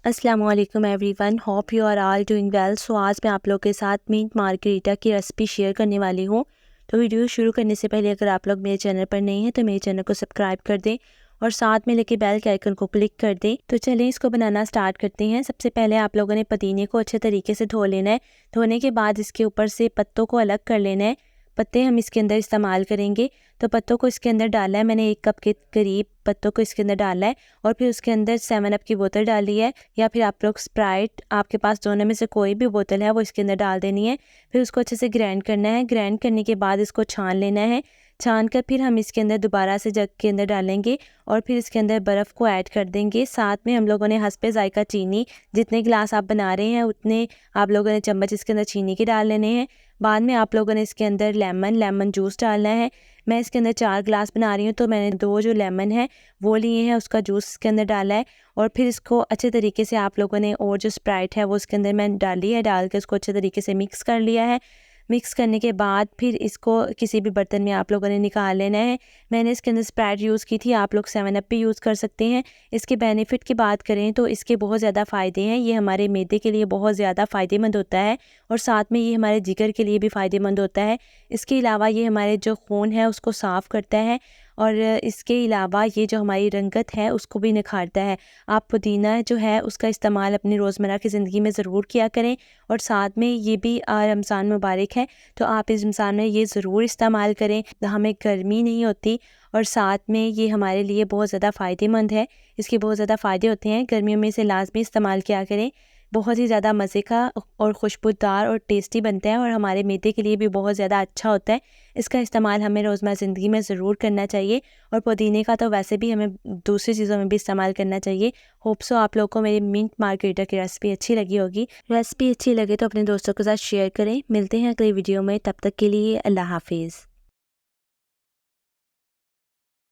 अस्सलामुअलैकुम everyone, hope you are all doing well. So आज मैं आप लोगों के साथ मिंट मार्गरीटा की रेसिपी शेयर करने वाली हूँ। तो वीडियो शुरू करने से पहले अगर आप लोग मेरे चैनल पर नहीं हैं तो मेरे चैनल को सब्सक्राइब कर दें और साथ में लेके बेल के आइकन को क्लिक कर दें। तो चलें इसको बनाना स्टार्ट करते हैं। सबसे पहले आप लोगों ने पुदीने को अच्छे तरीके से धो लेना है। धोने के बाद इसके ऊपर से पत्तों को अलग कर लेना है। पत्ते हम इसके अंदर इस्तेमाल करेंगे, तो पत्तों को इसके अंदर डाला है। मैंने 1 कप के करीब पत्तों को इसके अंदर डाला है और फिर उसके अंदर 7 अप की बोतल डाली है, या फिर आप लोग स्प्राइट, आपके पास दोनों में से कोई भी बोतल है वो इसके अंदर डाल देनी है। फिर उसको अच्छे से ग्राइंड करना है। ग्राइंड करने के बाद इसको छान लेना है। छान कर फिर हम इसके अंदर दोबारा से जग के अंदर डालेंगे और फिर इसके अंदर बर्फ़ को ऐड कर देंगे। साथ में हम लोगों ने हस्बे ज़ायका चीनी, जितने गिलास आप बना रहे हैं उतने आप लोगों ने चम्मच इसके अंदर चीनी के डाल लेने हैं। बाद में आप लोगों ने इसके अंदर लेमन जूस डालना है। मैं इसके अंदर 4 गिलास बना रही हूँ, तो मैंने 2 जो लेमन है वो लिए हैं, उसका जूस इसके अंदर डाला है। और फिर इसको अच्छे तरीके से आप लोगों ने, और जो स्प्राइट है वो इसके अंदर मैंने डाली है, डाल के इसको अच्छे तरीके से मिक्स कर लिया है। मिक्स करने के बाद फिर इसको किसी भी बर्तन में आप लोगों ने निकाल लेना है। मैंने इसके अंदर स्प्राइट यूज़ की थी, आप लोग 7 अप भी यूज़ कर सकते हैं। इसके बेनिफिट की बात करें तो इसके बहुत ज़्यादा फ़ायदे हैं। ये हमारे मैदे के लिए बहुत ज़्यादा फ़ायदेमंद होता है और साथ में ये हमारे जिगर के लिए भी फ़ायदेमंद होता है। इसके अलावा ये हमारे जो खून है उसको साफ़ करता है और इसके अलावा ये जो हमारी रंगत है उसको भी निखारता है। आप पुदीना जो है उसका इस्तेमाल अपनी रोज़मर्रा की ज़िंदगी में ज़रूर किया करें। और साथ में ये भी रमज़ान मुबारक है, तो आप इस रमज़ान में ये ज़रूर इस्तेमाल करें। हमें गर्मी नहीं होती और साथ में ये हमारे लिए बहुत ज़्यादा फ़ायदेमंद है। इसके बहुत ज़्यादा फ़ायदे होते हैं, गर्मियों में इसे लाज़मी इस्तेमाल किया करें। बहुत ही ज़्यादा मज़े का और खुशबूदार और टेस्टी बनता है और हमारे मैदे के लिए भी बहुत ज़्यादा अच्छा होता है। इसका इस्तेमाल हमें रोज़मर्रा ज़िंदगी में ज़रूर करना चाहिए और पुदीने का तो वैसे भी हमें दूसरी चीज़ों में भी इस्तेमाल करना चाहिए। होप सो आप लोगों को मेरी मिंट मार्गरीटा की रेसिपी अच्छी लगी होगी। रेसिपी अच्छी लगे तो अपने दोस्तों के साथ शेयर करें। मिलते हैं अगली वीडियो में, तब तक के लिए अल्लाह हाफिज़।